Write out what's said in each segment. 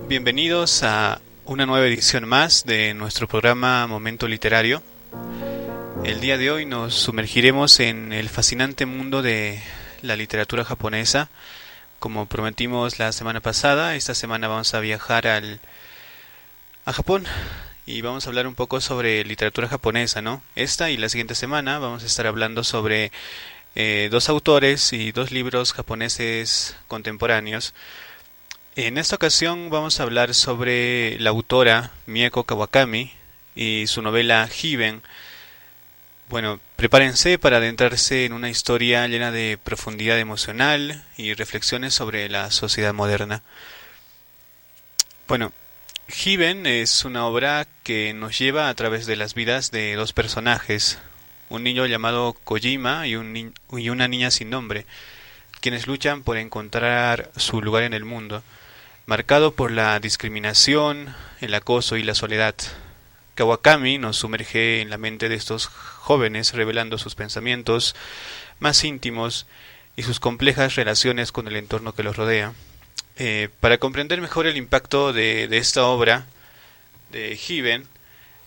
Bienvenidos a una nueva edición más de nuestro programa Momento Literario. El día de hoy nos sumergiremos en el fascinante mundo de la literatura japonesa. Como prometimos la semana pasada, esta semana vamos a viajar a Japón y vamos a hablar un poco sobre literatura japonesa, ¿no? Esta y la siguiente semana vamos a estar hablando sobre dos autores y dos libros japoneses contemporáneos. En esta ocasión vamos a hablar sobre la autora Mieko Kawakami y su novela Hiben. Bueno, prepárense para adentrarse en una historia llena de profundidad emocional y reflexiones sobre la sociedad moderna. Bueno, Hiben es una obra que nos lleva a través de las vidas de dos personajes, un niño llamado Kojima y una niña sin nombre, quienes luchan por encontrar su lugar en el mundo, marcado por la discriminación, el acoso y la soledad. Kawakami nos sumerge en la mente de estos jóvenes, revelando sus pensamientos más íntimos y sus complejas relaciones con el entorno que los rodea. Para comprender mejor el impacto de esta obra de Hiben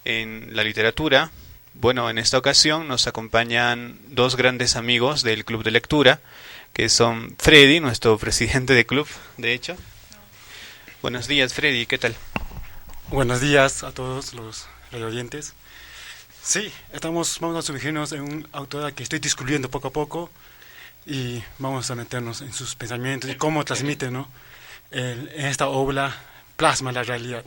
en la literatura, bueno, en esta ocasión nos acompañan dos grandes amigos del club de lectura, que son Freddy, nuestro presidente de club, de hecho. Buenos días, Freddy, ¿qué tal? Buenos días a todos los radioyentes. Sí, vamos a sumergirnos en un autor que estoy descubriendo poco a poco y vamos a meternos en sus pensamientos y cómo transmite, ¿no? En esta obra plasma la realidad.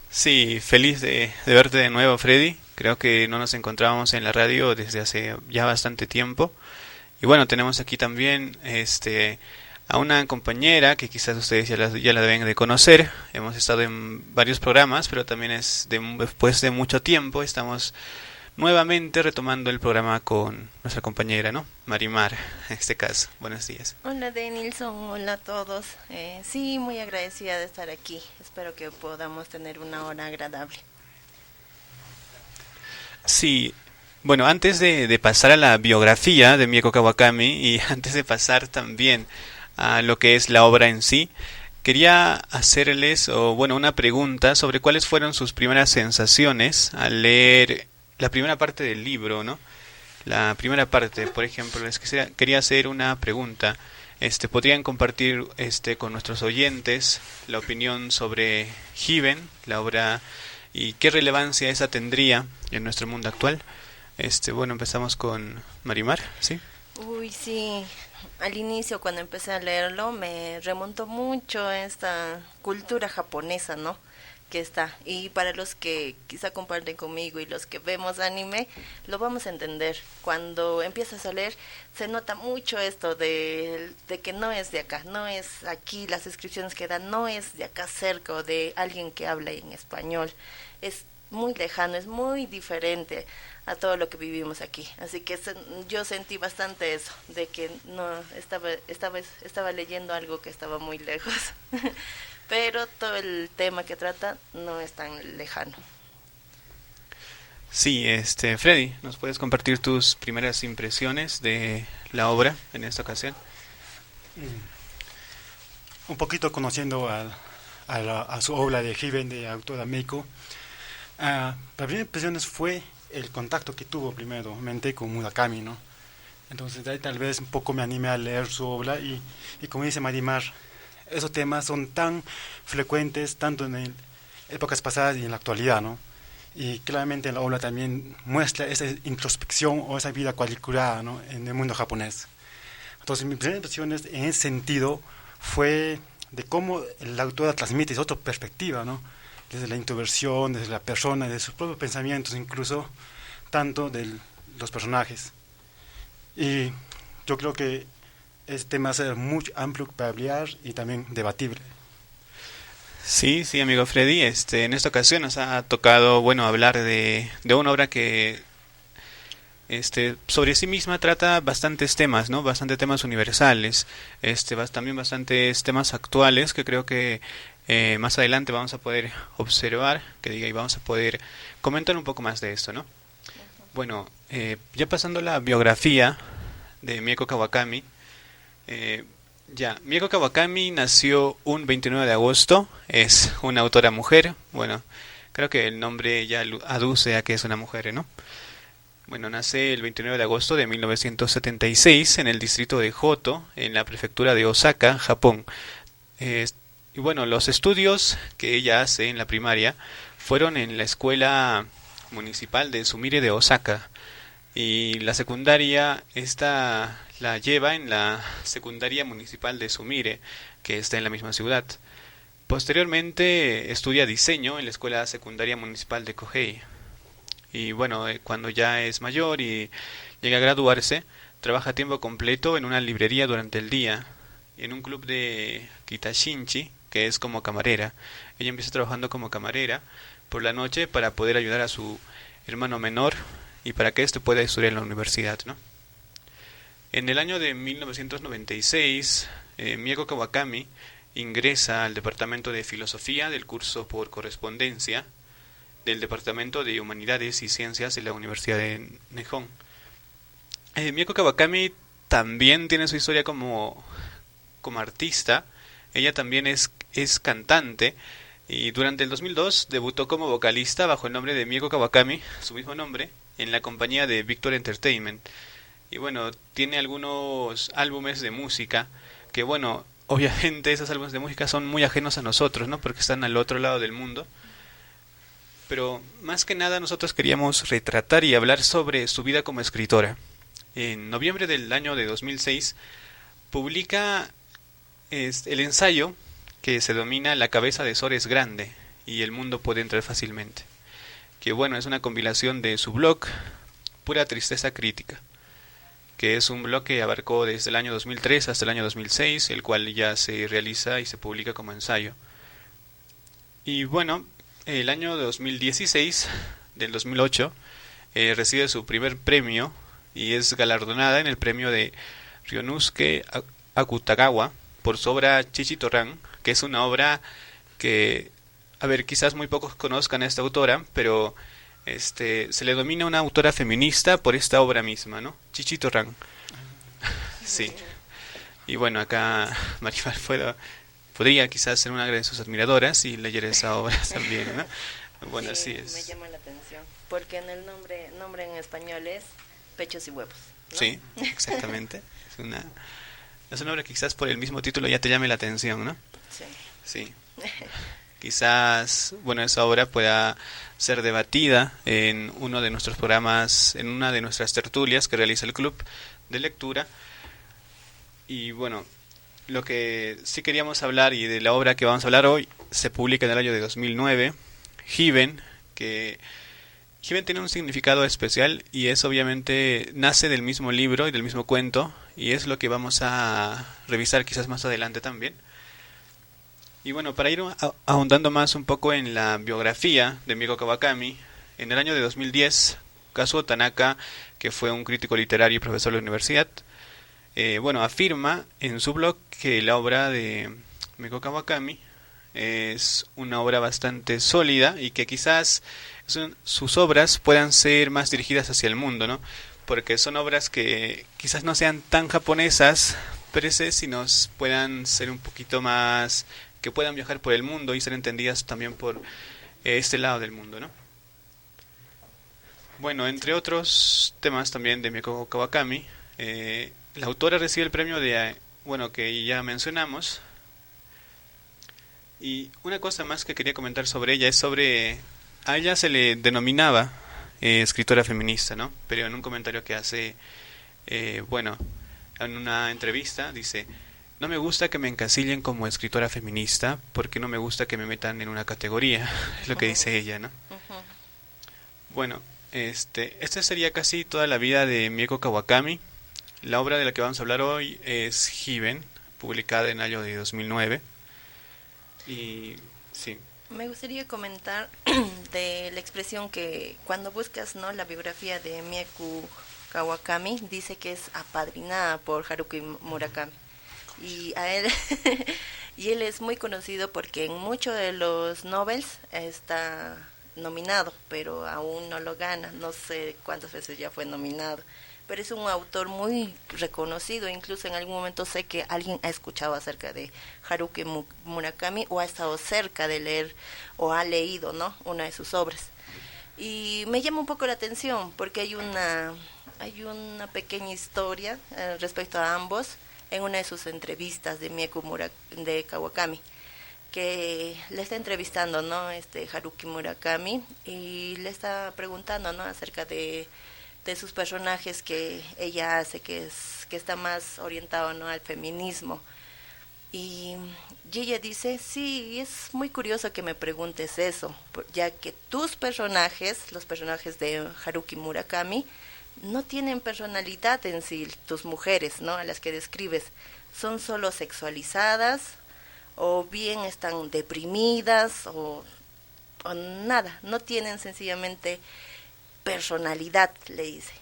Sí, feliz de verte de nuevo, Freddy. Creo que no nos encontrábamos en la radio desde hace ya bastante tiempo. Y bueno, tenemos aquí también a una compañera que quizás ustedes ya la deben de conocer. Hemos estado en varios programas, pero también después de mucho tiempo estamos nuevamente retomando el programa con nuestra compañera, ¿no? Marimar, en este caso. Buenos días. Hola Denilson, hola a todos. Sí, muy agradecida de estar aquí. Espero que podamos tener una hora agradable. Sí, bueno, antes de pasar a la biografía de Mieko Kawakami y antes de pasar también a lo que es la obra en sí, quería hacerles, una pregunta sobre cuáles fueron sus primeras sensaciones al leer la primera parte del libro, ¿no? La primera parte, por ejemplo, quería hacer una pregunta. ¿Podrían compartir con nuestros oyentes la opinión sobre Hiben, la obra, y qué relevancia esa tendría en nuestro mundo actual? Empezamos con Marimar, ¿sí? Uy, sí. Al inicio, cuando empecé a leerlo, me remontó mucho a esta cultura japonesa, ¿no? Que está. Y para los que quizá comparten conmigo y los que vemos anime, lo vamos a entender. Cuando empiezas a leer, se nota mucho esto de que no es de acá, no es aquí, las descripciones que dan, no es de acá cerca o de alguien que habla en español. Es muy lejano, es muy diferente a todo lo que vivimos aquí. Así que yo sentí bastante eso, de que no estaba leyendo algo que estaba muy lejos. Pero todo el tema que trata no es tan lejano. Sí, Freddy, ¿nos puedes compartir tus primeras impresiones de la obra en esta ocasión? Un poquito conociendo a su obra de Hiben, de autora Meiko. La primera impresión fue el contacto que tuvo primeramente con Murakami, ¿no? Entonces de ahí tal vez un poco me animé a leer su obra y como dice Marimar, esos temas son tan frecuentes tanto en épocas pasadas y en la actualidad, ¿no? Y claramente en la obra también muestra esa introspección o esa vida cuadriculada, ¿no? En el mundo japonés. Entonces mi primera impresión en ese sentido fue de cómo la autora transmite otra perspectiva, ¿no? Desde la introversión, desde la persona, desde sus propios pensamientos incluso, tanto de los personajes. Y yo creo que este tema va a ser muy amplio para hablar y también debatible. Sí, sí, amigo Freddy, en esta ocasión nos ha tocado, bueno, hablar de una obra que sobre sí misma trata bastantes temas, ¿no? Bastantes temas universales, también bastantes temas actuales que creo que más adelante vamos a poder observar, y vamos a poder comentar un poco más de esto, ¿no? Bueno, ya pasando a la biografía de Mieko Kawakami, Ya, Mieko Kawakami nació un 29 de agosto, es una autora mujer, bueno, creo que el nombre ya aduce a que es una mujer, ¿no? Bueno, nace el 29 de agosto de 1976 en el distrito de Hoto, en la prefectura de Osaka, Japón. Eh, y bueno, los estudios que ella hace en la primaria fueron en la escuela municipal de Sumire de Osaka. Y la secundaria, esta la lleva en la secundaria municipal de Sumire, que está en la misma ciudad. Posteriormente estudia diseño en la escuela secundaria municipal de Kohei. Y bueno, cuando ya es mayor y llega a graduarse, trabaja a tiempo completo en una librería durante el día, en un club de Kitashinchi, que es como camarera. Ella empieza trabajando como camarera por la noche para poder ayudar a su hermano menor y para que éste pueda estudiar en la universidad, ¿no? En el año de 1996, Mieko Kawakami ingresa al departamento de filosofía del curso por correspondencia del Departamento de Humanidades y Ciencias de la Universidad de Nihon. Mieko Kawakami también tiene su historia como artista. Ella también es cantante y durante el 2002 debutó como vocalista bajo el nombre de Mieko Kawakami, su mismo nombre, en la compañía de Victor Entertainment. Y bueno, tiene algunos álbumes de música que bueno, obviamente esos álbumes de música son muy ajenos a nosotros, ¿no? Porque están al otro lado del mundo. Pero más que nada nosotros queríamos retratar y hablar sobre su vida como escritora. En noviembre del año de 2006 publica el ensayo que se domina La cabeza de Sor es grande y el mundo puede entrar fácilmente. Que bueno, es una compilación de su blog Pura Tristeza Crítica, que es un blog que abarcó desde el año 2003 hasta el año 2006, el cual ya se realiza y se publica como ensayo. Y bueno, el año 2016, del 2008, recibe su primer premio y es galardonada en el premio de Ryunosuke Akutagawa por su obra Chichitoran, que es una obra que, a ver, quizás muy pocos conozcan a esta autora, pero se le domina una autora feminista por esta obra misma, ¿no? Chichitoran. Sí. Y bueno, acá Maribel podría quizás ser una de sus admiradoras y leer esa obra también, ¿no? Bueno, sí, así es. Me llama la atención, porque en el nombre en español es Pechos y Huevos, ¿no? Sí, exactamente. Es una obra que quizás por el mismo título ya te llame la atención, ¿no? Sí. Sí. Quizás, bueno, esa obra pueda ser debatida en uno de nuestros programas, en una de nuestras tertulias que realiza el club de lectura. Y bueno, lo que sí queríamos hablar y de la obra que vamos a hablar hoy se publica en el año de 2009, Hiven, que Hiven tiene un significado especial y es obviamente nace del mismo libro y del mismo cuento y es lo que vamos a revisar quizás más adelante también. Y bueno, para ir ahondando más un poco en la biografía de Mieko Kawakami, en el año de 2010, Kazuo Tanaka, que fue un crítico literario y profesor de la universidad, bueno, afirma en su blog que la obra de Mieko Kawakami es una obra bastante sólida y que quizás sus obras puedan ser más dirigidas hacia el mundo, ¿no? Porque son obras que quizás no sean tan japonesas, pero si nos puedan ser un poquito más, que puedan viajar por el mundo y ser entendidas también por este lado del mundo, ¿no? Bueno, entre otros temas también de Mieko Kawakami, la autora recibe el premio de, bueno, que ya mencionamos. Y una cosa más que quería comentar sobre ella es sobre, a ella se le denominaba escritora feminista, ¿no? Pero en un comentario que hace, bueno, en una entrevista dice: no me gusta que me encasillen como escritora feminista porque no me gusta que me metan en una categoría, es lo que dice ella, ¿no? Bueno, esta sería casi toda la vida de Mieko Kawakami. La obra de la que vamos a hablar hoy es Hiven, publicada en el año de 2009. Y sí. Me gustaría comentar de la expresión que cuando buscas, ¿no?, la biografía de Mieko Kawakami, dice que es apadrinada por Haruki Murakami. Y a él y él es muy conocido porque en muchos de los novels está nominado, pero aún no lo gana. No sé cuántas veces ya fue nominado, pero es un autor muy reconocido. Incluso en algún momento sé que alguien ha escuchado acerca de Haruki Murakami, o ha estado cerca de leer o ha leído, ¿no?, una de sus obras. Y me llama un poco la atención porque hay una pequeña historia respecto a ambos en una de sus entrevistas de de Kawakami, que le está entrevistando, ¿no?, Haruki Murakami, y le está preguntando, ¿no?, acerca de sus personajes que ella hace, que está más orientado, ¿no?, al feminismo. Y ella dice, sí, es muy curioso que me preguntes eso, ya que tus personajes, los personajes de Haruki Murakami, no tienen personalidad en sí. Tus mujeres, ¿no?, a las que describes, son solo sexualizadas, o bien están deprimidas, o nada, no tienen sencillamente personalidad, le dice.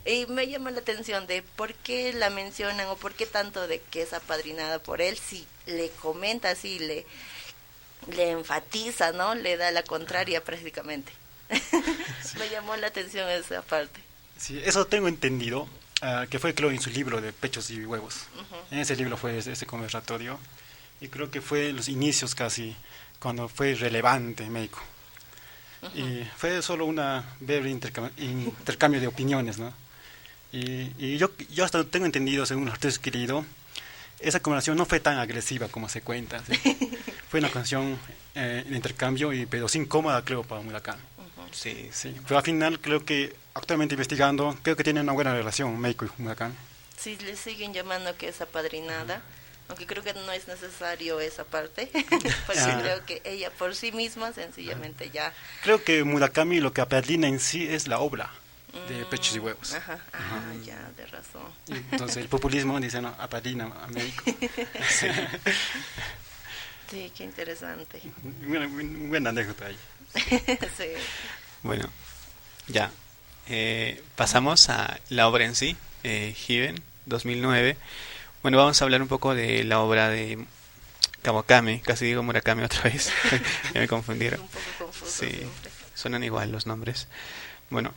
Y me llama la atención de por qué la mencionan, o por qué tanto de que es apadrinada por él, si le comenta así, le enfatiza, ¿no?, le da la contraria prácticamente. Sí. Me llamó la atención esa parte. Sí, eso tengo entendido, que fue, creo, en su libro de Pechos y Huevos. En ese libro fue ese conversatorio, y creo que fue los inicios casi, cuando fue relevante en México. Y fue solo una breve intercambio de opiniones, ¿no? Y yo hasta tengo entendido, según los artistas que he leído, esa conversación no fue tan agresiva como se cuenta, ¿sí? Fue una canción en intercambio, pero sin cómoda, creo, para Murakami. Sí. Sí, pero al final creo que, actualmente investigando, creo que tienen una buena relación Meiko y Murakami. Sí, le siguen llamando que es apadrinada, aunque creo que no es necesario esa parte, porque creo que ella por sí misma sencillamente ya... Creo que Murakami lo que apadrina en sí es la obra de Pechos y Huevos. Ya, de razón. Y entonces el populismo dice, no, apadrina a México. Sí. Sí, qué interesante. Buena anécdota ahí. Sí. Bueno, ya. Pasamos a la obra en sí, Hiven, 2009. Bueno, vamos a hablar un poco de la obra de Kawakami, casi digo Murakami otra vez, ya me confundieron. Un poco confuso. Sí, siempre. suenan igual los nombres. Bueno,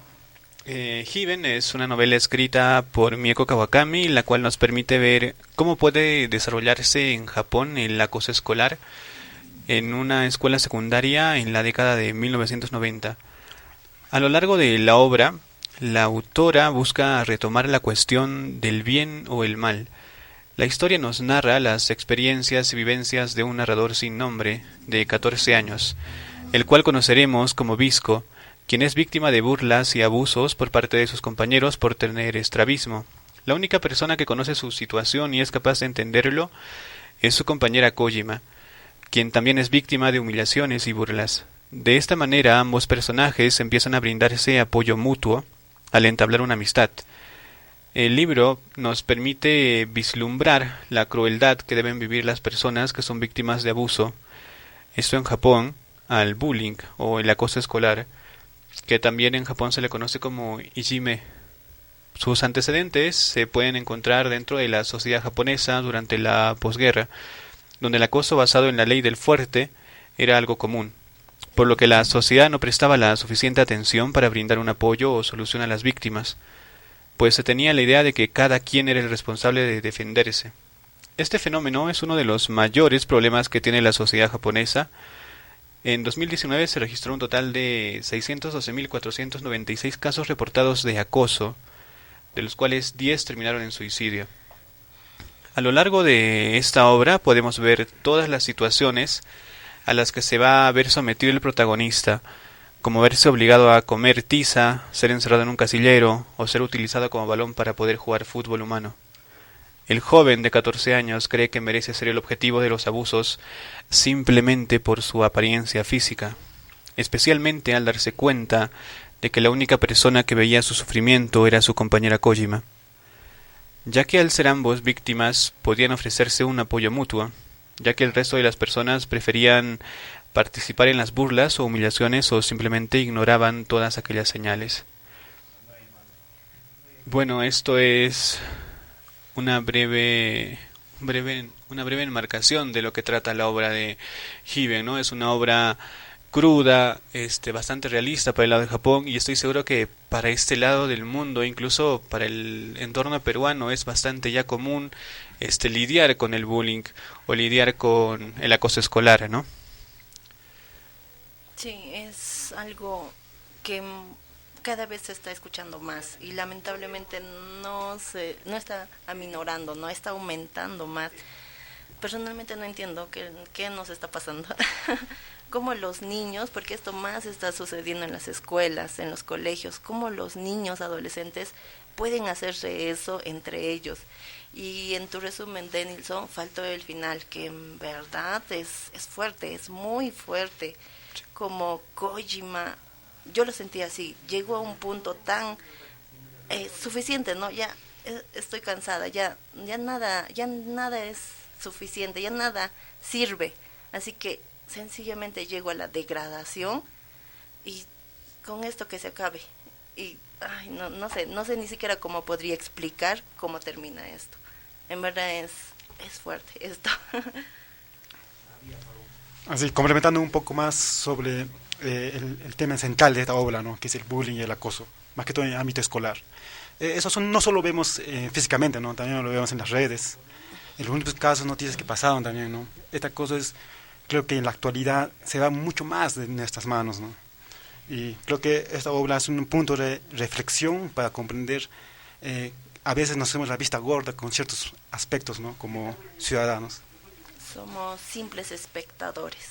Hiven es una novela escrita por Mieko Kawakami, la cual nos permite ver cómo puede desarrollarse en Japón el acoso escolar en una escuela secundaria en la década de 1990. A lo largo de la obra, la autora busca retomar la cuestión del bien o el mal. La historia nos narra las experiencias y vivencias de un narrador sin nombre, de 14 años, el cual conoceremos como Visco, quien es víctima de burlas y abusos por parte de sus compañeros por tener estrabismo. La única persona que conoce su situación y es capaz de entenderlo es su compañera Kojima, quien también es víctima de humillaciones y burlas. De esta manera, ambos personajes empiezan a brindarse apoyo mutuo al entablar una amistad. El libro nos permite vislumbrar la crueldad que deben vivir las personas que son víctimas de abuso. Esto en Japón, al bullying o el acoso escolar, que también en Japón se le conoce como ijime. Sus antecedentes se pueden encontrar dentro de la sociedad japonesa durante la posguerra, donde el acoso basado en la ley del fuerte era algo común, por lo que la sociedad no prestaba la suficiente atención para brindar un apoyo o solución a las víctimas, pues se tenía la idea de que cada quien era el responsable de defenderse. Este fenómeno es uno de los mayores problemas que tiene la sociedad japonesa. En 2019 se registró un total de 612.496 casos reportados de acoso, de los cuales 10 terminaron en suicidio. A lo largo de esta obra podemos ver todas las situaciones a las que se va a ver sometido el protagonista, como verse obligado a comer tiza, ser encerrado en un casillero o ser utilizado como balón para poder jugar fútbol humano. El joven de 14 años cree que merece ser el objetivo de los abusos simplemente por su apariencia física, especialmente al darse cuenta de que la única persona que veía su sufrimiento era su compañera Kojima, ya que al ser ambos víctimas podían ofrecerse un apoyo mutuo, ya que el resto de las personas preferían participar en las burlas o humillaciones o simplemente ignoraban todas aquellas señales. Bueno, esto es una breve enmarcación de lo que trata la obra de Hiven, ¿no? Es una obra cruda, bastante realista para el lado de Japón, y estoy seguro que para este lado del mundo, incluso para el entorno peruano, es bastante ya común lidiar con el bullying o lidiar con el acoso escolar, ¿no? Sí, es algo que cada vez se está escuchando más y lamentablemente no está aminorando, no está aumentando más. Personalmente no entiendo qué nos está pasando. Cómo los niños, porque esto más está sucediendo en las escuelas, en los colegios, cómo los niños adolescentes pueden hacerse eso entre ellos. Y en tu resumen, Denilson, faltó el final, que en verdad es fuerte, es muy fuerte. Como Kojima, yo lo sentí así, llegó a un punto tan suficiente, ¿no? Ya estoy cansada, ya nada es suficiente, ya nada sirve. Así que sencillamente llego a la degradación y con esto que se acabe. Y ay, no sé ni siquiera cómo podría explicar cómo termina esto. En verdad es fuerte esto. Así, complementando un poco más sobre el tema central de esta obra, ¿no? Que es el bullying y el acoso, más que todo en el ámbito escolar. No solo vemos físicamente, ¿no? También lo vemos en las redes, en los últimos casos, noticias que pasaron también, ¿no? Esta cosa creo que en la actualidad se va mucho más de nuestras manos, ¿no? Y creo que esta obra es un punto de reflexión para comprender. A veces nos hacemos la vista gorda con ciertos aspectos, ¿no? Como ciudadanos. Somos simples espectadores.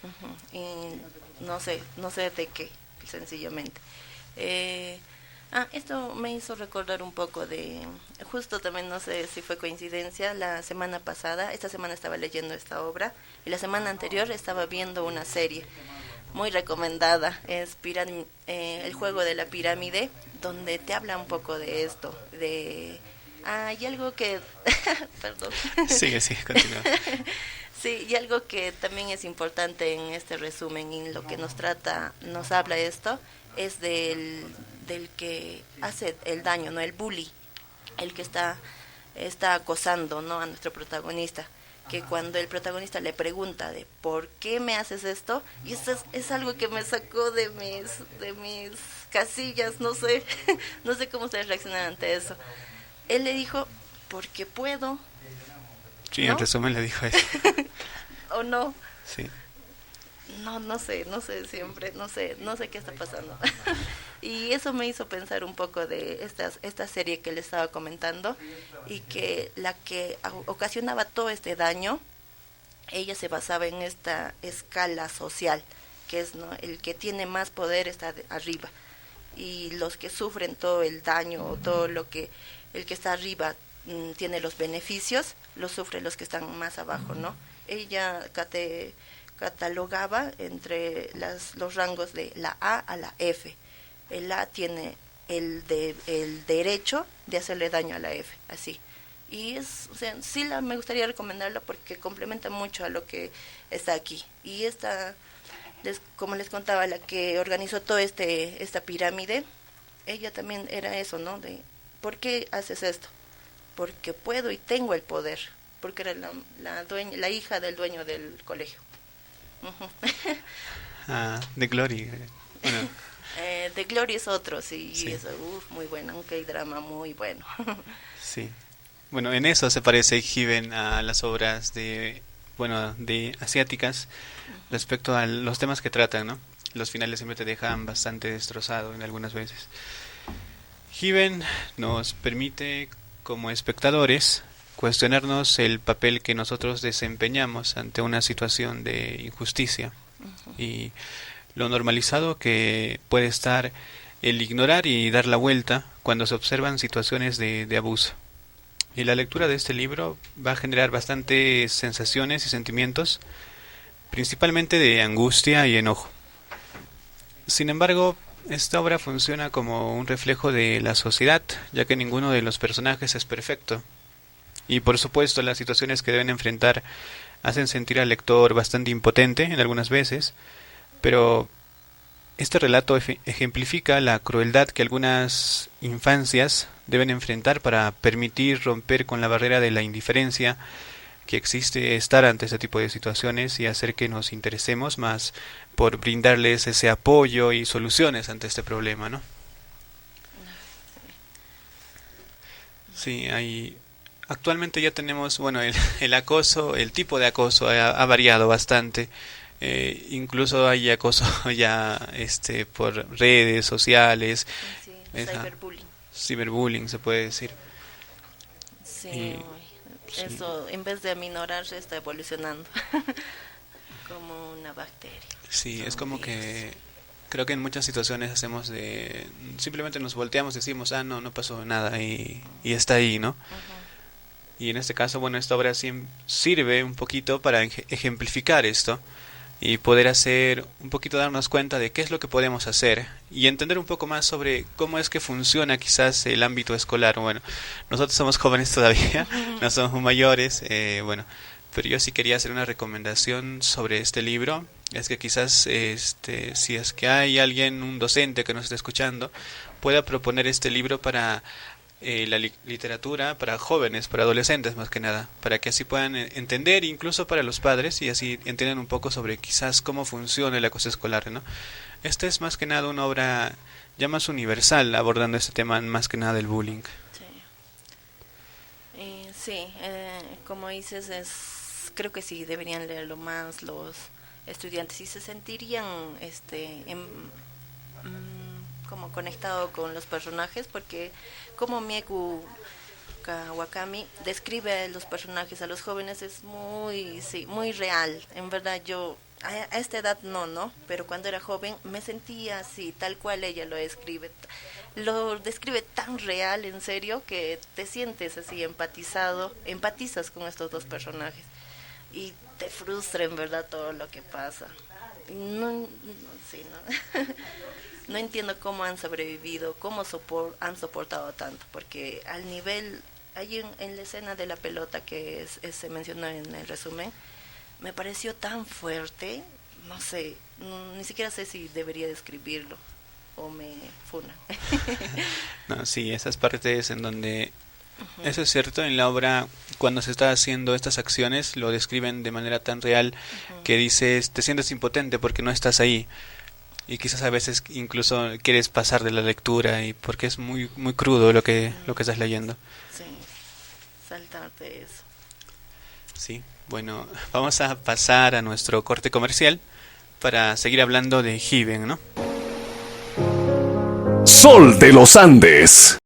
Uh-huh. Y no sé de qué, sencillamente. Esto me hizo recordar un poco justo también no sé si fue coincidencia, esta semana estaba leyendo esta obra y la semana anterior estaba viendo una serie muy recomendada, es El juego de la pirámide, donde te habla un poco de esto, y algo que, perdón. Sigue, continúa. Sí, y algo que también es importante en este resumen y lo que nos habla esto, es del que hace el daño, no el bully, el que está acosando, ¿no? A nuestro protagonista, que cuando el protagonista le pregunta de ¿por qué me haces esto? Y esto es algo que me sacó de mis casillas, no sé, no sé cómo ustedes reaccionan ante eso. Él le dijo, porque puedo. Sí, ¿no? en resumen le dijo eso. ¿O no? Sí. No sé siempre, no sé qué está pasando. Y eso me hizo pensar un poco de esta serie que le estaba comentando, y que la que ocasionaba todo este daño, ella se basaba en esta escala social, que es, ¿no? El que tiene más poder está arriba, y los que sufren todo el daño o todo lo que el que está arriba tiene los beneficios, los sufren los que están más abajo, ¿no? Ella catalogaba entre los rangos de la A a la F. El A tiene el derecho de hacerle daño a la F, así. Y me gustaría recomendarlo porque complementa mucho a lo que está aquí. Y como les contaba, la que organizó toda esta pirámide, ella también era eso, ¿no? De ¿por qué haces esto? Porque puedo y tengo el poder, porque era la hija del dueño del colegio. Uh-huh. The Glory. Bueno. The Glory es otro, sí. Sí. Es muy bueno, aunque hay drama muy bueno. Sí. Bueno, en eso se parece Given a las obras de asiáticas respecto a los temas que tratan, ¿no? Los finales siempre te dejan bastante destrozado en algunas veces. Given nos permite, como espectadores, cuestionarnos el papel que nosotros desempeñamos ante una situación de injusticia. Uh-huh. Y lo normalizado que puede estar el ignorar y dar la vuelta cuando se observan situaciones de abuso. Y la lectura de este libro va a generar bastantes sensaciones y sentimientos, principalmente de angustia y enojo. Sin embargo, esta obra funciona como un reflejo de la sociedad, ya que ninguno de los personajes es perfecto. Y por supuesto, las situaciones que deben enfrentar hacen sentir al lector bastante impotente en algunas veces, pero este relato ejemplifica la crueldad que algunas infancias deben enfrentar para permitir romper con la barrera de la indiferencia que existe estar ante ese tipo de situaciones y hacer que nos interesemos más por brindarles ese apoyo y soluciones ante este problema, ¿no? Sí, actualmente ya tenemos, bueno, el acoso, el tipo de acoso ha variado bastante. Incluso hay acoso ya por redes sociales, Sí, esa, cyberbullying. ciberbullying se puede decir. Sí, Y, uy, sí, eso en vez de aminorarse está evolucionando como una bacteria, sí, es un como virus. que creo que en muchas situaciones hacemos simplemente nos volteamos y decimos, ah, no, no pasó nada y está ahí, ¿no? Ujú, Y en este caso, bueno, esta obra sirve un poquito para ejemplificar esto y poder hacer un poquito darnos cuenta de qué es lo que podemos hacer y entender un poco más sobre cómo es que funciona quizás el ámbito escolar. Bueno, nosotros somos jóvenes todavía, no somos muy mayores, bueno, pero yo sí quería hacer una recomendación sobre este libro. Es que quizás si es que hay alguien, un docente que nos esté escuchando, pueda proponer este libro para la literatura para jóvenes, para adolescentes más que nada, para que así puedan entender, incluso para los padres, y así entiendan un poco sobre quizás cómo funciona el acoso escolar, ¿no? Esta es más que nada una obra ya más universal, abordando este tema más que nada del bullying. sí. Sí, como dices, creo que sí deberían leerlo más los estudiantes y se sentirían como conectado con los personajes porque como Mieko Kawakami describe los personajes a los jóvenes es muy, sí, muy real. En verdad yo a esta edad no, pero cuando era joven me sentía así, tal cual ella lo describe. Lo describe tan real, en serio, que te sientes así empatizado, empatizas con estos dos personajes y te frustra en verdad todo lo que pasa. No, no, sí, no. No entiendo cómo han sobrevivido, cómo han soportado tanto, porque al nivel, hay en la escena de la pelota que se mencionó en el resumen, me pareció tan fuerte, no sé, ni siquiera sé si debería describirlo o me funa. No, sí, esas partes en donde Ujú, eso es cierto, en la obra cuando se está haciendo estas acciones lo describen de manera tan real ujú, que dices, te sientes impotente porque no estás ahí. Y quizás a veces incluso quieres pasar de la lectura y porque es muy muy crudo lo que estás leyendo. sí, saltarte eso. Sí, bueno, vamos a pasar a nuestro corte comercial para seguir hablando de Given, ¿no? Sol de los Andes.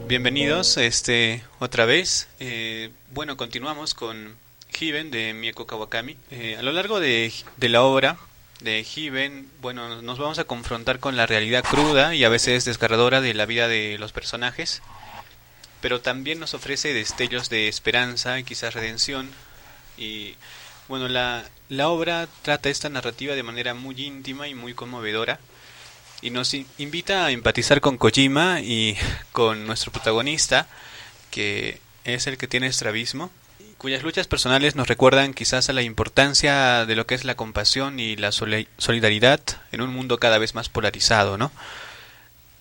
Bienvenidos otra vez. Bueno, continuamos con Given de Mieko Kawakami. A lo largo de la obra de Given, bueno, nos vamos a confrontar con la realidad cruda y a veces desgarradora de la vida de los personajes, pero también nos ofrece destellos de esperanza y quizás redención. Y bueno, la obra trata esta narrativa de manera muy íntima y muy conmovedora y nos invita a empatizar con Kojima y con nuestro protagonista, que es el que tiene estrabismo, cuyas luchas personales nos recuerdan quizás a la importancia de lo que es la compasión y la solidaridad en un mundo cada vez más polarizado, ¿no?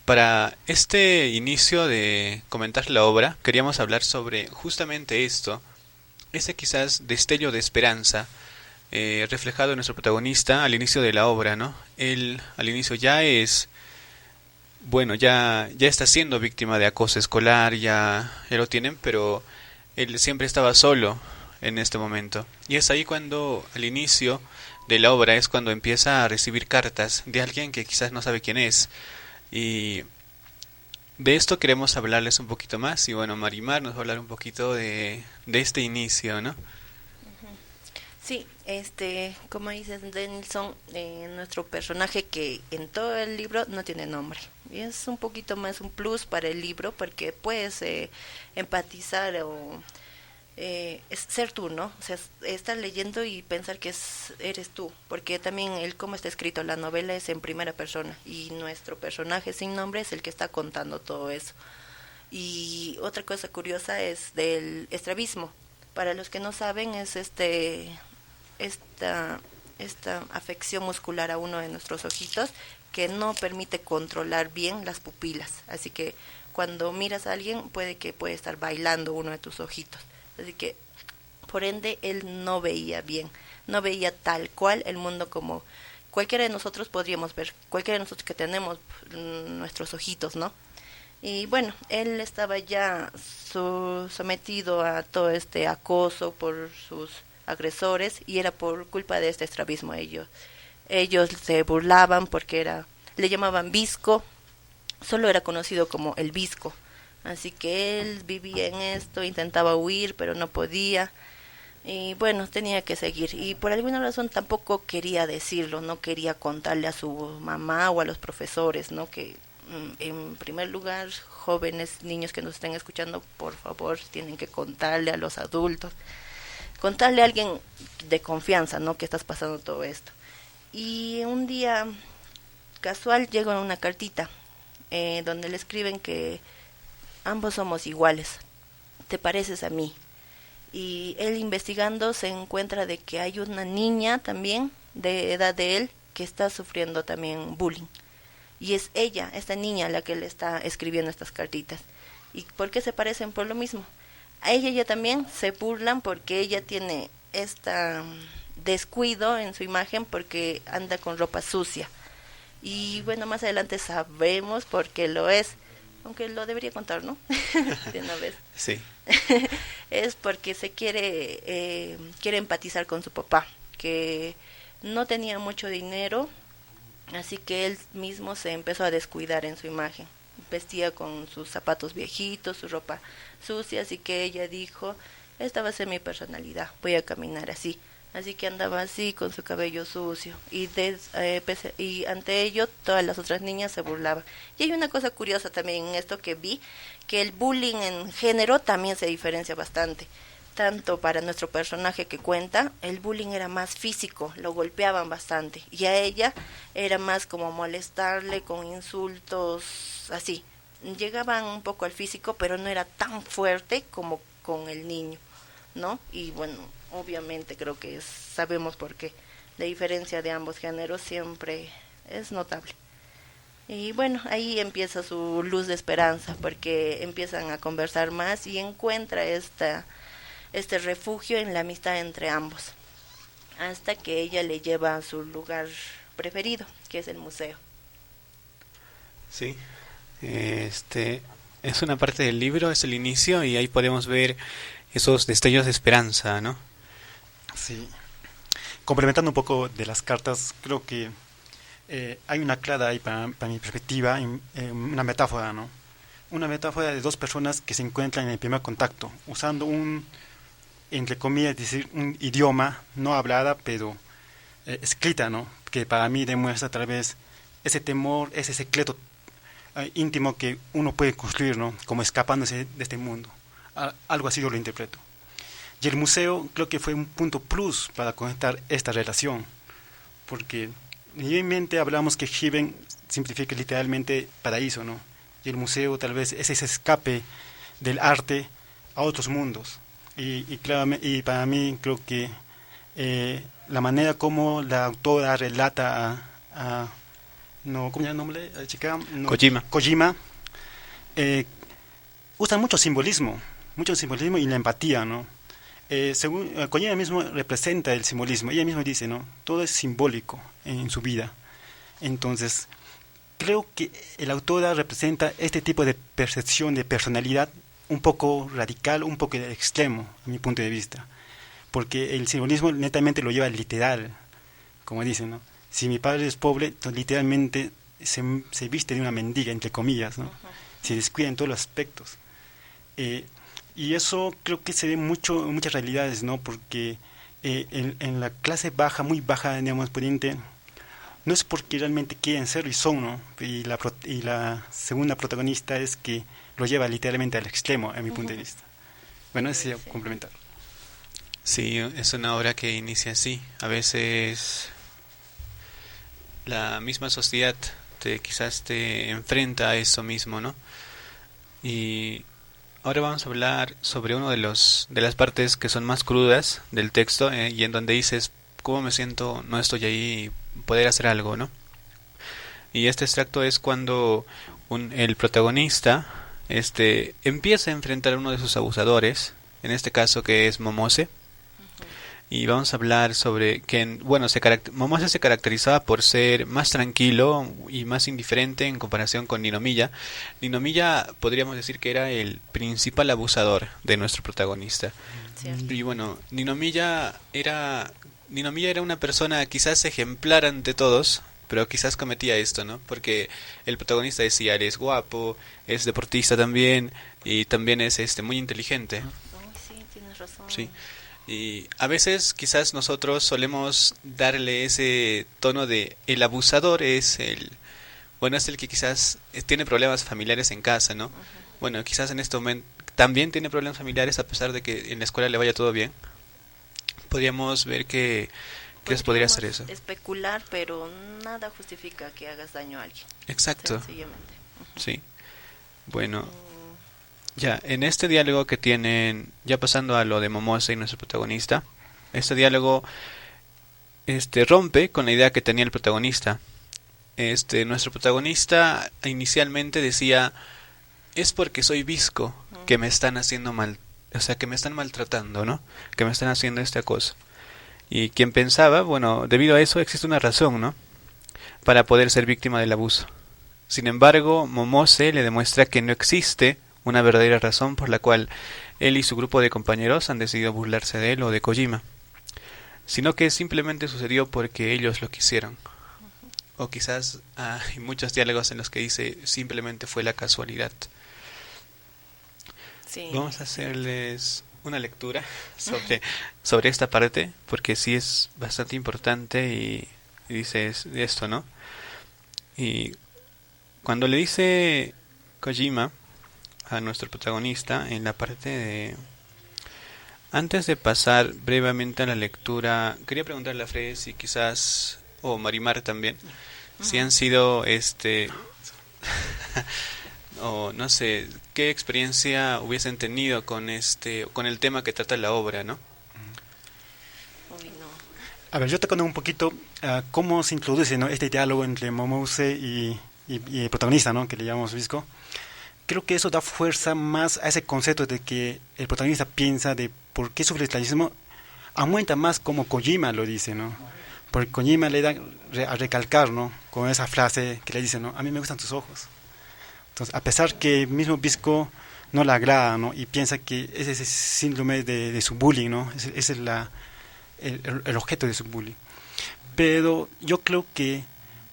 Para este inicio de comentar la obra, queríamos hablar sobre justamente esto, ese quizás destello de esperanza reflejado en nuestro protagonista al inicio de la obra, ¿no? Él al inicio ya es, bueno, ya está siendo víctima de acoso escolar, ya lo tienen, pero él siempre estaba solo en este momento. Y es ahí cuando, al inicio de la obra, es cuando empieza a recibir cartas de alguien que quizás no sabe quién es. Y de esto queremos hablarles un poquito más. Y bueno, Marimar nos va a hablar un poquito de este inicio, ¿no? Sí, como dices, Denilson, nuestro personaje que en todo el libro no tiene nombre. Y es un poquito más un plus para el libro porque puedes empatizar o ser tú, ¿no? O sea, estar leyendo y pensar que eres tú, porque también el cómo está escrito la novela es en primera persona y nuestro personaje sin nombre es el que está contando todo eso. Y otra cosa curiosa es del estrabismo. Para los que no saben, es esta afección muscular a uno de nuestros ojitos que no permite controlar bien las pupilas. Así que cuando miras a alguien puede estar bailando uno de tus ojitos. Así que por ende él no veía bien, no veía tal cual el mundo como cualquiera de nosotros podríamos ver, cualquiera de nosotros que tenemos nuestros ojitos, ¿no? Y bueno, él estaba ya sometido a todo este acoso por sus agresores y era por culpa de este estrabismo. Ellos se burlaban porque le llamaban visco, solo era conocido como el visco. Así que él vivía en esto, intentaba huir, pero no podía. Y bueno, tenía que seguir. Y por alguna razón tampoco quería decirlo, no quería contarle a su mamá o a los profesores, ¿no? Que en primer lugar, jóvenes, niños que nos estén escuchando, por favor, tienen que contarle a los adultos. Contarle a alguien de confianza, ¿no? Que estás pasando todo esto. Y un día casual llega una cartita donde le escriben que ambos somos iguales, te pareces a mí. Y él investigando se encuentra de que hay una niña también de edad de él que está sufriendo también bullying. Y es ella, esta niña, la que le está escribiendo estas cartitas. ¿Y por qué se parecen? Por lo mismo. A ella también se burlan porque ella tiene descuido en su imagen porque anda con ropa sucia. Y bueno, más adelante sabemos por qué lo es. Aunque lo debería contar, ¿no? De una vez. Sí. Es porque quiere empatizar con su papá, que no tenía mucho dinero, así que él mismo se empezó a descuidar en su imagen. Vestía con sus zapatos viejitos, su ropa sucia, así que ella dijo, esta va a ser mi personalidad, voy a caminar así. Así que andaba así con su cabello sucio y ante ello todas las otras niñas se burlaban. Y hay una cosa curiosa también en esto que vi, que el bullying en género también se diferencia bastante. Tanto para nuestro personaje que cuenta, el bullying era más físico, lo golpeaban bastante. Y a ella era más como molestarle con insultos, así. Llegaban un poco al físico, pero no era tan fuerte como con el niño, ¿no? Y bueno, obviamente creo que sabemos por qué. La diferencia de ambos géneros siempre es notable. Y bueno, ahí empieza su luz de esperanza, porque empiezan a conversar más y encuentra este refugio en la amistad entre ambos, hasta que ella le lleva a su lugar preferido, que es el museo. Sí, es una parte del libro, es el inicio y ahí podemos ver esos destellos de esperanza, ¿no? Sí. Complementando un poco de las cartas, creo que hay una clara ahí para mi perspectiva, una metáfora, ¿no? Una metáfora de dos personas que se encuentran en el primer contacto, usando entre comillas, decir, un idioma no hablada, pero escrita, ¿no? Que para mí demuestra tal vez ese temor, ese secreto íntimo que uno puede construir, ¿no? Como escapándose de este mundo. Algo así yo lo interpreto. Y el museo creo que fue un punto plus para conectar esta relación, porque inicialmente hablamos que Heaven simplifica literalmente paraíso, ¿no? Y el museo tal vez es ese escape del arte a otros mundos. Y para mí creo que la manera como la autora relata a no, ¿cómo se llama el nombre? La chica, no, Kojima. Kojima, eh, usa mucho simbolismo y la empatía, ¿no? Según Kojima mismo representa el simbolismo, ella misma dice, ¿no? Todo es simbólico en su vida. Entonces, creo que el autora representa este tipo de percepción de personalidad un poco radical, un poco extremo, a mi punto de vista. Porque el simbolismo netamente lo lleva literal, como dicen, ¿no? Si mi padre es pobre, entonces literalmente se viste de una mendiga, entre comillas, ¿no? Se descuida en todos los aspectos. Y eso creo que se ve mucho en muchas realidades, ¿no? Porque en la clase baja, muy baja, digamos, pudiente, no es porque realmente quieren ser y son, ¿no? Y la segunda protagonista es que lo lleva literalmente al extremo, a mi punto de vista. Bueno, eso sería complementar. Sí, es una obra que inicia así. A veces la misma sociedad quizás te enfrenta a eso mismo, ¿no? Y ahora vamos a hablar sobre uno de las partes que son más crudas del texto, y en donde dices cómo me siento, no estoy ahí, poder hacer algo, ¿no? Y este extracto es cuando el protagonista empieza a enfrentar a uno de sus abusadores, en este caso que es Momose. Y vamos a hablar sobre que, bueno, Momose se caracterizaba por ser más tranquilo y más indiferente en comparación con Ninomiya. Ninomiya podríamos decir que era el principal abusador de nuestro protagonista. Cierto. Y bueno, Ninomiya era una persona quizás ejemplar ante todos, pero quizás cometía esto, ¿no? Porque el protagonista decía, él es guapo, es deportista también, y también es muy inteligente. Ay, sí, tienes razón. Sí. Y a veces quizás nosotros solemos darle ese tono de el abusador es el que quizás tiene problemas familiares en casa, ¿no? Bueno, quizás en este momento también tiene problemas familiares a pesar de que en la escuela le vaya todo bien. Podríamos ver que podría ser eso. Especular, pero nada justifica que hagas daño a alguien. Exacto. Sencillamente. Sí. Bueno, ya, en este diálogo que tienen, ya pasando a lo de Momose y nuestro protagonista, este diálogo rompe con la idea que tenía el protagonista. Nuestro protagonista inicialmente decía, es porque soy visco que me están haciendo mal, o sea, que me están maltratando, ¿no? Que me están haciendo esta cosa. Y quien pensaba, bueno, debido a eso existe una razón, ¿no? Para poder ser víctima del abuso. Sin embargo, Momose le demuestra que no existe una verdadera razón por la cual él y su grupo de compañeros han decidido burlarse de él o de Kojima, sino que simplemente sucedió porque ellos lo quisieron. O quizás hay muchos diálogos en los que dice simplemente fue la casualidad. Sí. Vamos a hacerles una lectura sobre esta parte, porque sí es bastante importante y dice esto, ¿no? Y cuando le dice Kojima a nuestro protagonista en la parte de... Antes de pasar brevemente a la lectura, quería preguntarle a Fred si quizás, o Marimar también, si han sido o no sé, qué experiencia hubiesen tenido con con el tema que trata la obra, ¿no? Uy, no. A ver, yo te cuento un poquito cómo se introduce, ¿no? Este diálogo entre Momose y el protagonista, ¿no? Que le llamamos Visco. Creo que eso da fuerza más a ese concepto de que el protagonista piensa de por qué sufre el esclavismo, aumenta más como Kojima lo dice, ¿no? Porque Kojima le da a recalcar, ¿no? Con esa frase que le dice, ¿no? A mí me gustan tus ojos. Entonces, a pesar que el mismo Visco no le agrada, ¿no? Y piensa que es ese síndrome de su bullying, ¿no? Ese es el objeto de su bullying. Pero yo creo que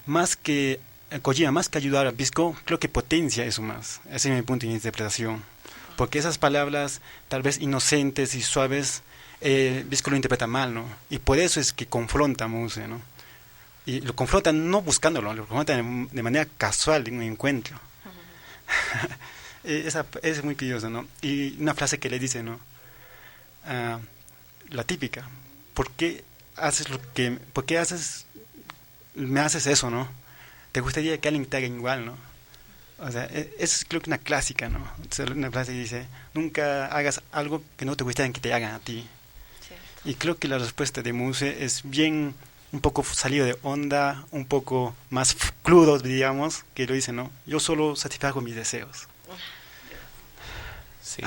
más que Kojima, más que ayudar a Visco, creo que potencia eso más. Ese es mi punto de interpretación. Porque esas palabras, tal vez inocentes y suaves, Visco lo interpreta mal, ¿no? Y por eso es que confronta a Muse, ¿no? Y lo confronta no buscándolo, lo confronta de manera casual en un encuentro. Esa es muy curiosa, ¿no? Y una frase que le dice, ¿no? La típica, ¿por qué me haces eso, ¿no? ¿Te gustaría que alguien te haga igual, no? O sea, es creo que una clásica, ¿no? Una frase que dice, nunca hagas algo que no te gustaría que te hagan a ti. Cierto. Y creo que la respuesta de Muse es bien un poco salido de onda, un poco más crudos, digamos, que lo dicen, ¿no? Yo solo satisfago mis deseos. Sí.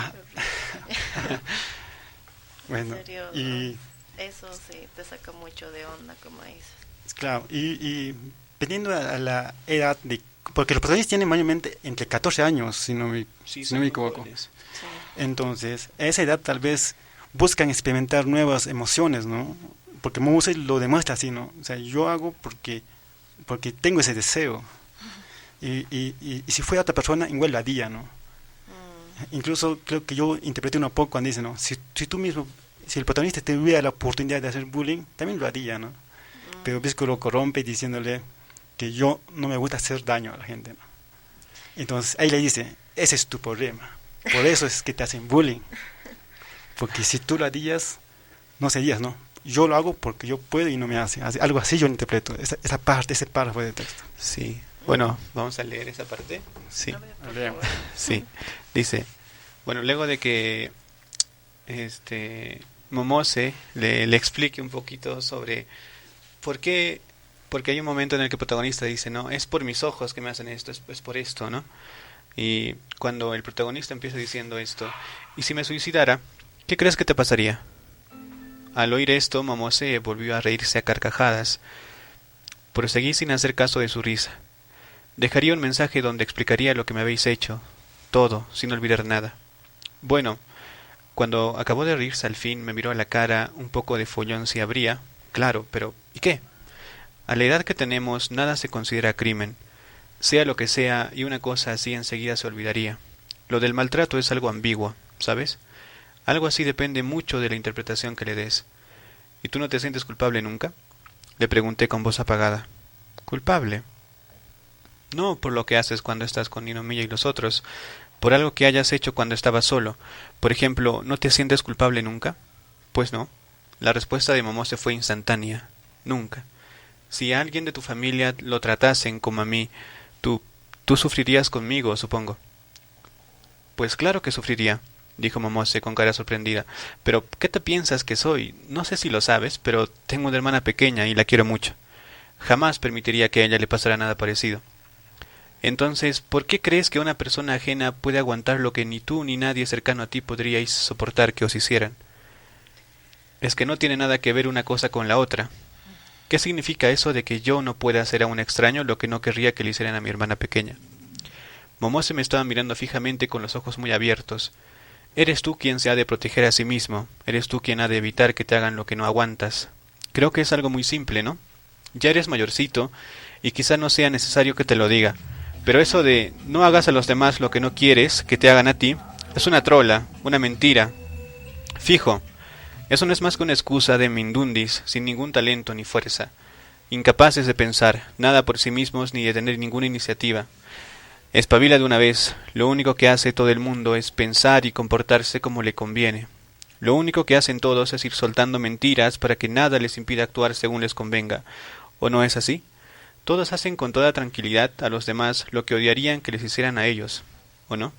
Bueno, En serio, y eso sí te saca mucho de onda, como dices. claro, y dependiendo a la edad de... Porque los protagonistas tienen mayormente entre 14 años, Sí, si son no me muy equivoco. jóvenes. Sí. Entonces, a esa edad tal vez buscan experimentar nuevas emociones, ¿no? Porque Mose lo demuestra así, ¿no? O sea, yo hago porque tengo ese deseo. Y si fuera otra persona, igual lo haría, ¿no? Incluso creo que yo interpreté un poco cuando dice, ¿no? Si tú mismo, si el protagonista tuviera la oportunidad de hacer bullying, también lo haría, ¿no? Pero ves que lo corrompe diciéndole que yo no me gusta hacer daño a la gente, ¿no? Entonces ahí le dice, ese es tu problema. Por eso es que te hacen bullying. Porque si tú lo harías, no serías, ¿no? Yo lo hago porque yo puedo y no me hace. Algo así yo lo interpreto, esa parte, ese párrafo de texto. Sí. Bueno, vamos a leer esa parte. Sí. A ver, por Leemos. favor. Sí. Dice, bueno, luego de que Momose le explique un poquito sobre por qué, porque hay un momento en el que el protagonista dice, no, es por mis ojos que me hacen esto, es por esto, ¿no? Y cuando el protagonista empieza diciendo esto, ¿y si me suicidara? ¿Qué crees que te pasaría? Al oír esto, Momose volvió a reírse a carcajadas. Proseguí sin hacer caso de su risa. Dejaría un mensaje donde explicaría lo que me habéis hecho, todo, sin olvidar nada. Bueno, cuando acabó de reírse al fin, me miró a la cara, un poco de follón si habría, claro, pero ¿y qué? A la edad que tenemos, nada se considera crimen. Sea lo que sea, y una cosa así enseguida se olvidaría. Lo del maltrato es algo ambiguo, ¿sabes? Algo así depende mucho de la interpretación que le des. ¿Y tú no te sientes culpable nunca? Le pregunté con voz apagada. ¿Culpable? No por lo que haces cuando estás con Ninomiya y los otros, por algo que hayas hecho cuando estabas solo. Por ejemplo, ¿no te sientes culpable nunca? Pues no. La respuesta de Momose fue instantánea. Nunca. Si a alguien de tu familia lo tratasen como a mí, tú sufrirías conmigo, supongo. Pues claro que sufriría, dijo Momose con cara sorprendida. Pero, ¿qué te piensas que soy? No sé si lo sabes, pero tengo una hermana pequeña y la quiero mucho. Jamás permitiría que a ella le pasara nada parecido. Entonces, ¿por qué crees que una persona ajena puede aguantar lo que ni tú ni nadie cercano a ti podríais soportar que os hicieran? Es que no tiene nada que ver una cosa con la otra. ¿Qué significa eso de que yo no pueda hacer a un extraño lo que no querría que le hicieran a mi hermana pequeña? Momose me estaba mirando fijamente con los ojos muy abiertos. Eres tú quien se ha de proteger a sí mismo, eres tú quien ha de evitar que te hagan lo que no aguantas. Creo que es algo muy simple, ¿no? Ya eres mayorcito, y quizá no sea necesario que te lo diga, pero eso de no hagas a los demás lo que no quieres que te hagan a ti, es una trola, una mentira. Fijo, eso no es más que una excusa de mindundis, sin ningún talento ni fuerza, incapaces de pensar, nada por sí mismos ni de tener ninguna iniciativa. Espabila de una vez, lo único que hace todo el mundo es pensar y comportarse como le conviene. Lo único que hacen todos es ir soltando mentiras para que nada les impida actuar según les convenga. ¿O no es así? Todos hacen con toda tranquilidad a los demás lo que odiarían que les hicieran a ellos, ¿o no?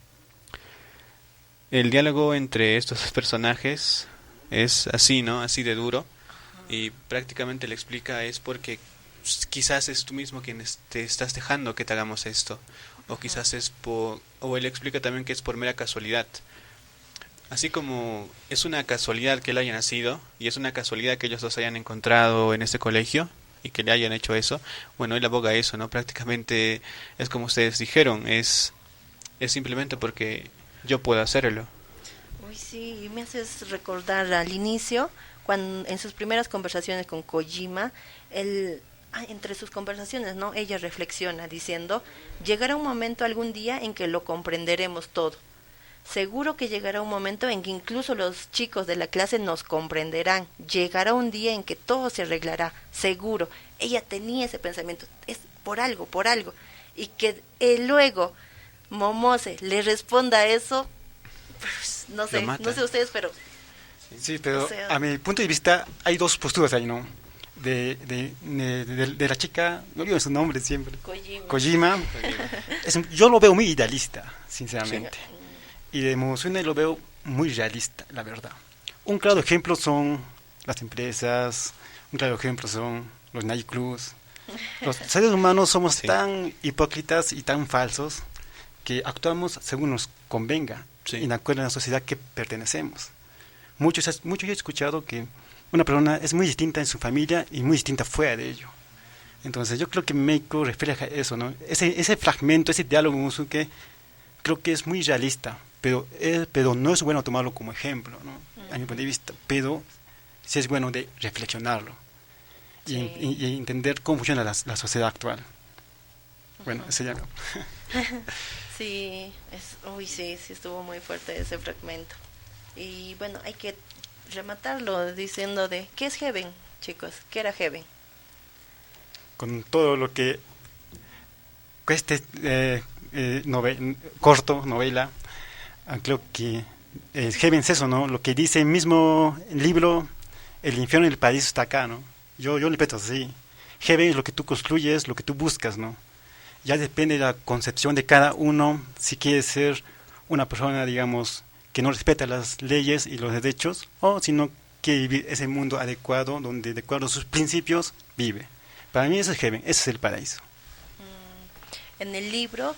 El diálogo entre estos dos personajes es así, ¿no? Así de duro. Y prácticamente le explica es porque quizás es tú mismo quien te estás dejando que te hagamos esto. O quizás es por... O él explica también que es por mera casualidad. Así como es una casualidad que él haya nacido, y es una casualidad que ellos dos hayan encontrado en este colegio, y que le hayan hecho eso, bueno, él aboga eso, ¿no? Prácticamente es como ustedes dijeron, es simplemente porque yo puedo hacerlo. Uy, sí, y me haces recordar al inicio, cuando en sus primeras conversaciones con Kojima, entre sus conversaciones, ¿no? Ella reflexiona diciendo, llegará un momento algún día en que lo comprenderemos todo. Seguro que llegará un momento en que incluso los chicos de la clase nos comprenderán. Llegará un día en que todo se arreglará, seguro. Ella tenía ese pensamiento, es por algo, por algo. Y que luego Momose le responda eso, pues, no sé ustedes, pero... Sí, pero o sea, a mi punto de vista hay dos posturas ahí, ¿no? De la chica, no olvido su nombre siempre, Kojima. Yo lo veo muy idealista, sinceramente. Sí. Y de Momosune lo veo muy realista, la verdad. Un claro ejemplo son las empresas, un claro ejemplo son los nightclubs. Los seres humanos somos Sí. tan hipócritas y tan falsos que actuamos según nos convenga, Sí. en acuerdo a la sociedad que pertenecemos. Muchos he escuchado que una persona es muy distinta en su familia y muy distinta fuera de ello. Entonces yo creo que Meiko refleja eso, ¿no? Ese fragmento, ese diálogo con Usuke, creo que es muy realista, pero no es bueno tomarlo como ejemplo, ¿no? A mi punto de vista, pero sí es bueno de reflexionarlo y, Sí. y entender cómo funciona la sociedad actual. Bueno, ese ya no. Sí, sí estuvo muy fuerte ese fragmento. Y bueno, hay que rematarlo diciendo de ¿qué es Heaven, chicos? ¿Qué era Heaven? Con todo lo que este corto, novela, creo que Heaven es eso, ¿no? Lo que dice el mismo libro, el infierno y el paraíso está acá, ¿no? Yo lo repito así. Heaven es lo que tú construyes, lo que tú buscas, ¿no? Ya depende de la concepción de cada uno, si quiere ser una persona, digamos, que no respeta las leyes y los derechos, o si no quiere vivir ese mundo adecuado, donde de acuerdo a sus principios vive. Para mí ese es Heaven, ese es el paraíso. En el libro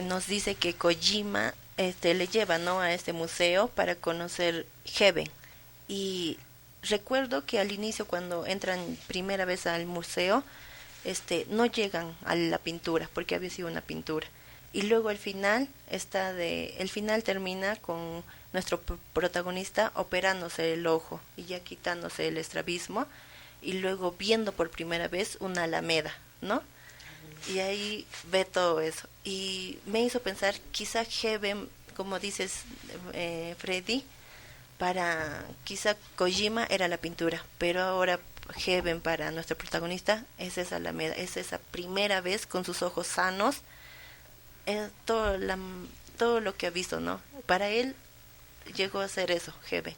nos dice que Kojima le lleva, ¿no?, a este museo para conocer Heaven. Y recuerdo que al inicio, cuando entran primera vez al museo, no llegan a la pintura porque había sido una pintura. Y luego el final el final termina con nuestro protagonista operándose el ojo y ya quitándose el estrabismo y luego viendo por primera vez una alameda, ¿no? Y ahí ve todo eso y me hizo pensar, quizá Heaven, como dices, Freddy, quizá Kojima era la pintura, pero ahora Heaven para nuestro protagonista es esa alameda, es esa primera vez con sus ojos sanos, todo lo que ha visto, ¿no? Para él llegó a ser eso, Heaven.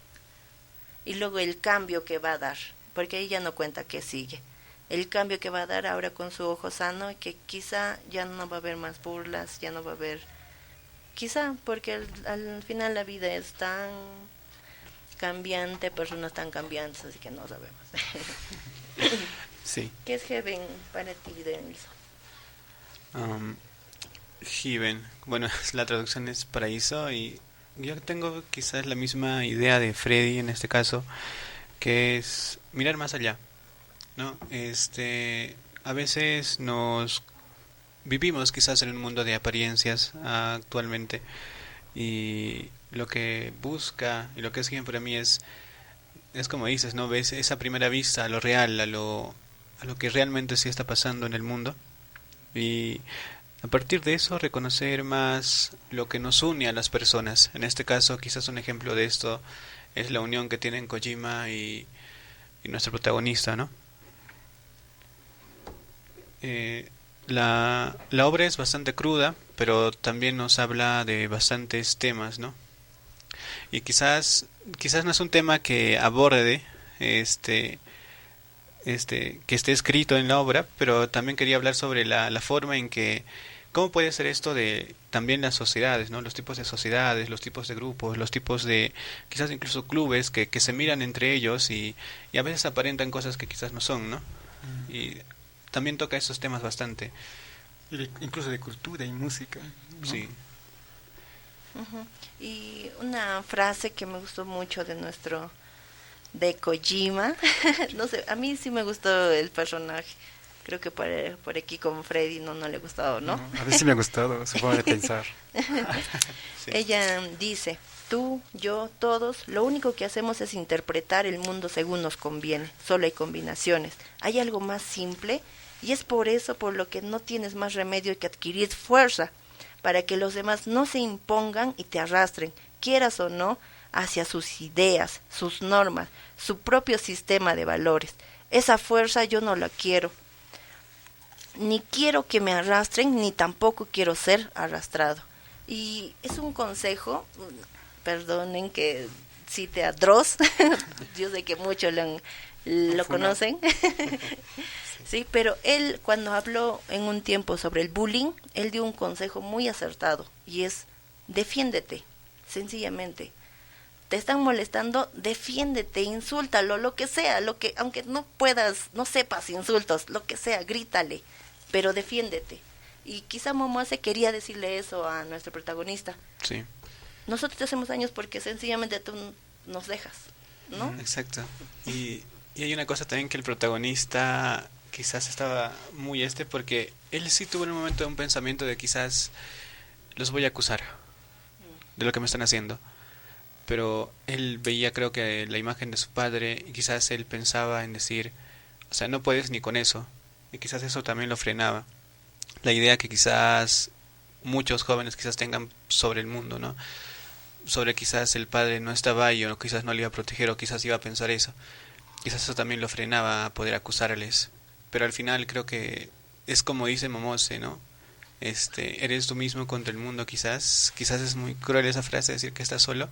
Y luego el cambio que va a dar, porque ahí ya no cuenta que sigue. El cambio que va a dar ahora con su ojo sano, que quizá ya no va a haber más burlas, ya no va a haber... Quizá, porque al final la vida es tan cambiante, personas tan cambiantes, así que no sabemos. Sí. ¿Qué es Heaven para ti, Denilson? Heaven, bueno, la traducción es paraíso y yo tengo quizás la misma idea de Freddy en este caso, que es mirar más allá, ¿no? A veces nos vivimos quizás en un mundo de apariencias actualmente y lo que busca y lo que es Heaven para mí es como dices, ¿no? Ves esa primera vista a lo real, a lo que realmente sí está pasando en el mundo y a partir de eso reconocer más lo que nos une a las personas. En este caso quizás un ejemplo de esto es la unión que tienen Kojima y nuestro protagonista, ¿no? La obra es bastante cruda, pero también nos habla de bastantes temas, ¿no? Y quizás no es un tema que aborde que esté escrito en la obra, pero también quería hablar sobre la forma en que cómo puede ser esto de también las sociedades, ¿no? Los tipos de sociedades, los tipos de grupos, los tipos de quizás incluso clubes que se miran entre ellos y a veces aparentan cosas que quizás no son, ¿no? Y también toca esos temas bastante. Incluso de cultura y música, ¿no? Sí. Uh-huh. Y una frase que me gustó mucho de Kojima, no sé, a mí sí me gustó el personaje. Creo que por aquí con Freddy no le ha gustado, ¿no? A mí sí me ha gustado su forma de pensar. Sí. Ella dice, tú, yo, todos, lo único que hacemos es interpretar el mundo según nos conviene. Solo hay combinaciones. Hay algo más simple y es por eso por lo que no tienes más remedio que adquirir fuerza para que los demás no se impongan y te arrastren, quieras o no, hacia sus ideas, sus normas, su propio sistema de valores. Esa fuerza yo no la quiero. Ni quiero que me arrastren, ni tampoco quiero ser arrastrado. Y es un consejo, perdonen que cite a Dross, yo sé que muchos lo conocen, sí, pero él cuando habló en un tiempo sobre el bullying, él dio un consejo muy acertado y es: defiéndete, sencillamente. te están molestando, defiéndete, insúltalo, lo que sea, aunque no puedas, no sepas insultos, lo que sea, grítale, pero defiéndete. Y quizá Momose quería decirle eso a nuestro protagonista. Sí. Nosotros te hacemos daños porque sencillamente tú nos dejas, ¿no? Exacto. Y hay una cosa también, que el protagonista quizás estaba muy porque él sí tuvo en un momento un pensamiento de quizás los voy a acusar de lo que me están haciendo. Pero él veía, creo que, la imagen de su padre, y quizás él pensaba en decir, o sea, no puedes ni con eso. Y quizás eso también lo frenaba. La idea que quizás muchos jóvenes quizás tengan sobre el mundo, ¿no? Sobre quizás el padre no estaba ahí, o quizás no le iba a proteger, o quizás iba a pensar eso. Quizás eso también lo frenaba a poder acusarles. Pero al final creo que es como dice Momose, ¿no? Eres tú mismo contra el mundo, quizás es muy cruel esa frase, decir que estás solo,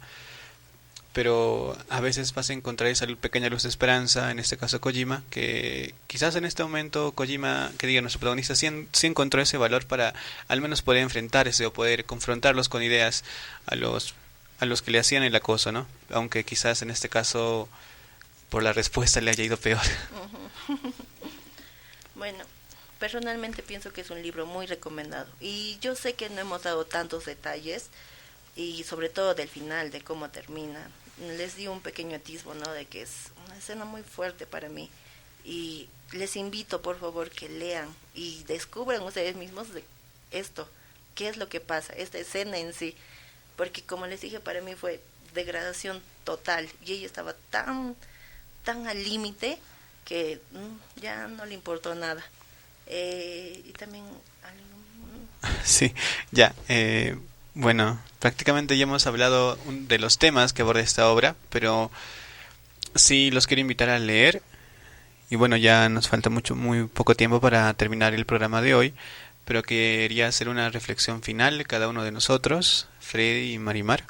pero a veces vas a encontrar esa pequeña luz de esperanza, en este caso Kojima, que quizás en este momento Kojima, que diga nuestro protagonista, sí encontró ese valor para al menos poder enfrentarse o poder confrontarlos con ideas a los que le hacían el acoso, ¿no? Aunque quizás en este caso por la respuesta le haya ido peor. Bueno, personalmente pienso que es un libro muy recomendado, y yo sé que no hemos dado tantos detalles, y sobre todo del final, de cómo termina. Les di un pequeño atisbo, ¿no?, de que es una escena muy fuerte para mí, y les invito por favor que lean y descubran ustedes mismos de esto, qué es lo que pasa, esta escena en sí, porque como les dije, para mí fue degradación total, y ella estaba tan al límite que ya no le importó nada. Y también Sí, ya. Bueno, prácticamente ya hemos hablado de los temas que aborda esta obra, pero sí los quiero invitar a leer. Y bueno, ya nos falta muy poco tiempo para terminar el programa de hoy, pero quería hacer una reflexión final de cada uno de nosotros, Freddy y Marimar,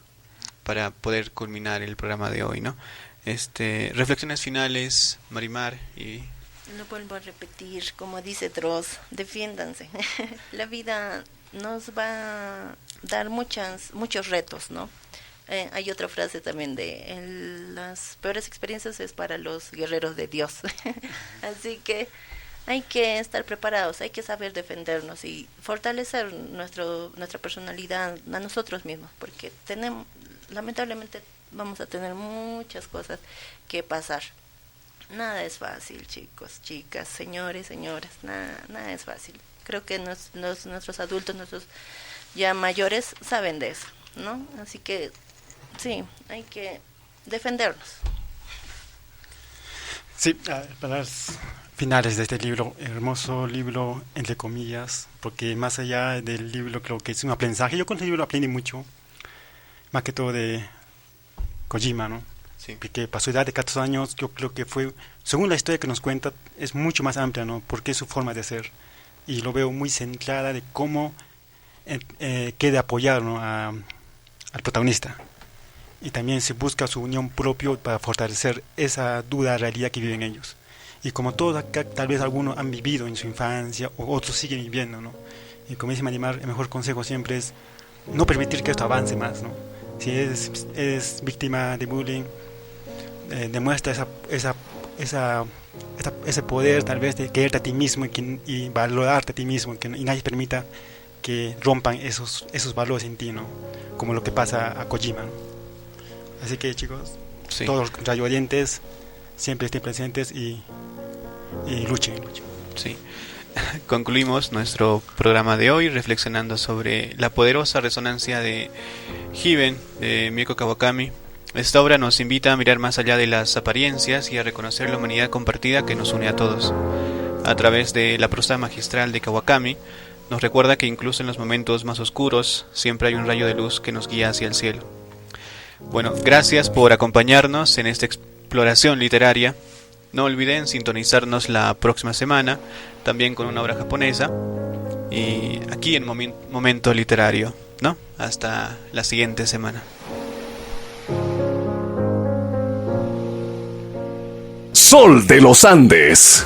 para poder culminar el programa de hoy, ¿no? Reflexiones finales, Marimar y... Lo vuelvo a repetir, como dice Dross, defiéndanse. La vida nos va a dar muchos retos, ¿no? Hay otra frase también las peores experiencias es para los guerreros de Dios. Así que hay que estar preparados, hay que saber defendernos y fortalecer nuestra personalidad a nosotros mismos, porque lamentablemente vamos a tener muchas cosas que pasar. Nada es fácil, chicos, chicas, señores, señoras, nada es fácil. Creo que nuestros adultos, nuestros ya mayores, saben de eso, ¿no? Así que sí, hay que defendernos. Sí, palabras finales de este libro, hermoso libro, entre comillas, porque más allá del libro creo que es un aprendizaje. Yo con este libro aprendí mucho, más que todo de Kojima, ¿no? Sí. Porque para su edad de 14 años, yo creo que fue, según la historia que nos cuenta, es mucho más amplia, ¿no? Porque es su forma de ser. Y lo veo muy centrada de cómo quiere apoyar, ¿no?, al protagonista. Y también se busca su unión propia para fortalecer esa dura realidad que viven ellos. Y como todos acá, tal vez algunos han vivido en su infancia, o otros siguen viviendo, ¿no? Y como dice Marimar, el mejor consejo siempre es no permitir que esto avance más, ¿no? Si eres víctima de bullying, demuestra ese poder tal vez de quererte a ti mismo y valorarte a ti mismo, y nadie permita que rompan esos valores en ti, ¿no? Como lo que pasa a Kojima, ¿no? Así que chicos, Sí. todos los radioyentes siempre estén presentes y luchen. Sí. Concluimos nuestro programa de hoy reflexionando sobre la poderosa resonancia de Hiben, de Mieko Kawakami. Esta obra nos invita a mirar más allá de las apariencias y a reconocer la humanidad compartida que nos une a todos. A través de la prosa magistral de Kawakami, nos recuerda que incluso en los momentos más oscuros siempre hay un rayo de luz que nos guía hacia el cielo. Bueno, gracias por acompañarnos en esta exploración literaria. No olviden sintonizarnos la próxima semana, también con una obra japonesa, y aquí en Momento Literario, ¿no? Hasta la siguiente semana. Sol de los Andes.